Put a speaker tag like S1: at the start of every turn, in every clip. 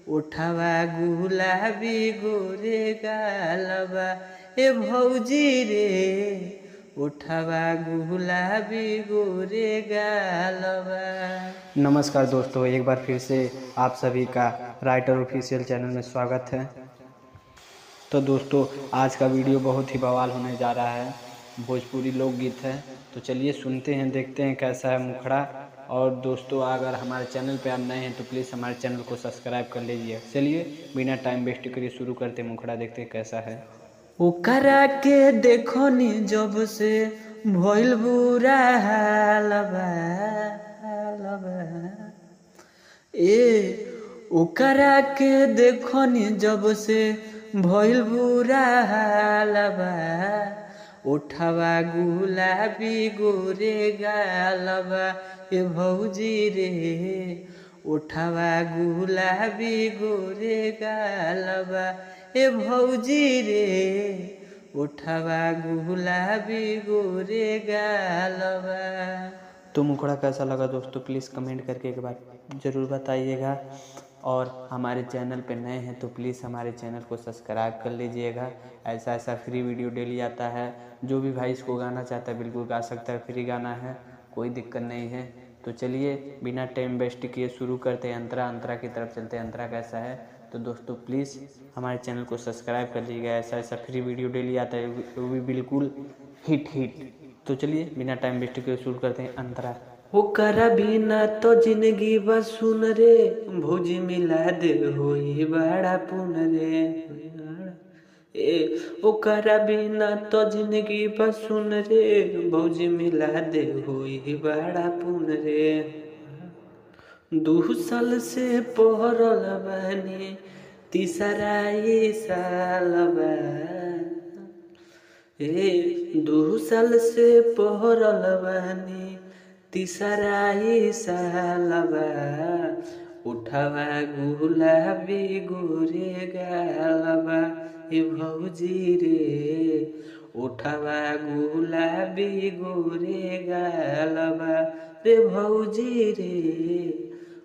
S1: उठवा गुलाबी गोरे गालबा ए भौजी रे, उठवा गुलाबी गोरे गालबा।
S2: नमस्कार दोस्तों, एक बार फिर से आप सभी का राइटर ऑफिशियल चैनल में स्वागत है। तो दोस्तों, आज का वीडियो बहुत ही बवाल होने जा रहा है। भोजपुरी लोकगीत है, तो चलिए सुनते हैं, देखते हैं कैसा है मुखड़ा। और दोस्तों, अगर हमारे चैनल पे आप नए हैं तो प्लीज़ हमारे चैनल को सब्सक्राइब कर लीजिए। चलिए बिना टाइम वेस्ट करे शुरू करते हैं, मुखड़ा देखते हैं कैसा है।
S1: ओकरा के देखो नी जब से भइल बुरा हालबा ओकरा के देखो नी जब से भइल बुरा हालबा। उठवा गुलाबी गोरे गालबा ए भौजी रे, उठवा गुलाबी गोरे गालबा ए भौजी रे, उठवा गुलाबी गोरे गालबा।
S2: तो मुखड़ा कैसा लगा दोस्तों, प्लीज़ कमेंट करके एक बार ज़रूर बताइएगा। और हमारे चैनल पे नए हैं तो प्लीज़ हमारे चैनल को सब्सक्राइब कर लीजिएगा। ऐसा ऐसा फ्री वीडियो डेली आता है। जो भी भाई इसको गाना चाहता है बिल्कुल गा सकता है, फ्री गाना है, कोई दिक्कत नहीं है। तो चलिए बिना टाइम वेस्ट किए शुरू करते हैं। अंतरा की तरफ चलते हैं। अंतरा कैसा है, तो दोस्तों प्लीज़ हमारे चैनल को सब्सक्राइब कर लीजिएगा। ऐसा ऐसा फ्री वीडियो डेली आता है, वो भी बिल्कुल हिट। तो चलिए बिना टाइम वेस्ट किए शुरू करते हैं। अंतरा।
S1: ओकरा बिना तो जिंदगी बस सुन रे, भौजी मिला दे होई बड़ा पुन रे। ओकरा बिना तो जिंदगी बस सुन रे, भौजी मिला दे होई बड़ा पुन रे। 2 साल से पहरल बानी, तीसरा ये साल बा। 2 साल से पहरल बानी, तीसरा ही साल बा। उठवा गुलाबी गोरे गालबा ए भौजी रे, उठवा गुलाबी गोरे गालबा रे भौजी रे,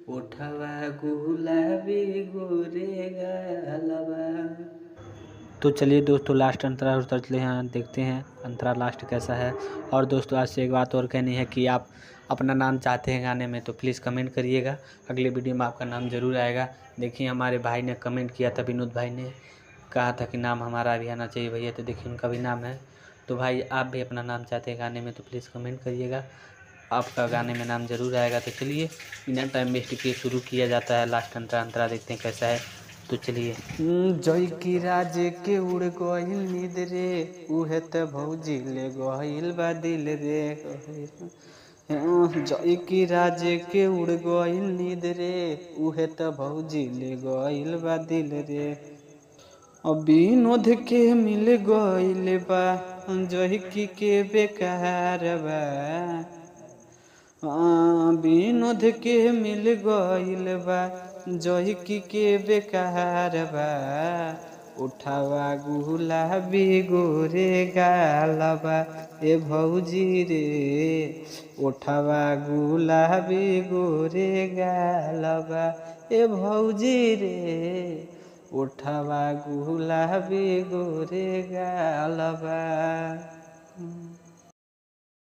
S1: उठवा गुलाबी गोरे गालबा।
S2: तो चलिए दोस्तों, लास्ट अंतरा उतरते हैं, देखते हैं अंतरा लास्ट कैसा है। और दोस्तों, आज से एक बात और कहनी है कि आप अपना नाम चाहते हैं गाने में तो प्लीज़ कमेंट करिएगा। अगले वीडियो में आपका नाम ज़रूर आएगा। देखिए हमारे भाई ने कमेंट किया था, विनोद भाई ने कहा था कि नाम हमारा भी आना चाहिए भैया, तो देखिए उनका भी नाम है। तो भाई आप भी अपना नाम चाहते हैं गाने में तो प्लीज़ कमेंट करिएगा, आपका गाने में नाम ज़रूर आएगा। तो चलिए बिना टाइम वेस्ट किए शुरू किया जाता है लास्ट अंतरा देखते हैं कैसा है। तो चलिए।
S1: जय की राज के उड़ गइल नींद रे, उहे त भौजी ले गइल बा दिल रे। जय की राज के उड़ गइल नींद रे, उहे त भौजी ले गइल बा दिल रे। विनोद के मिल गइल बा, जय की के बेकार बा। विनोद के मिल गइल बा, जय की के बेकार बा। उठवा गुलाबी गोरे गालबा ए भौजी रे, उठवा गुलाबी गोरे गालबा ए भौजी रे, उठवा गुलाबी गोरे गालबा।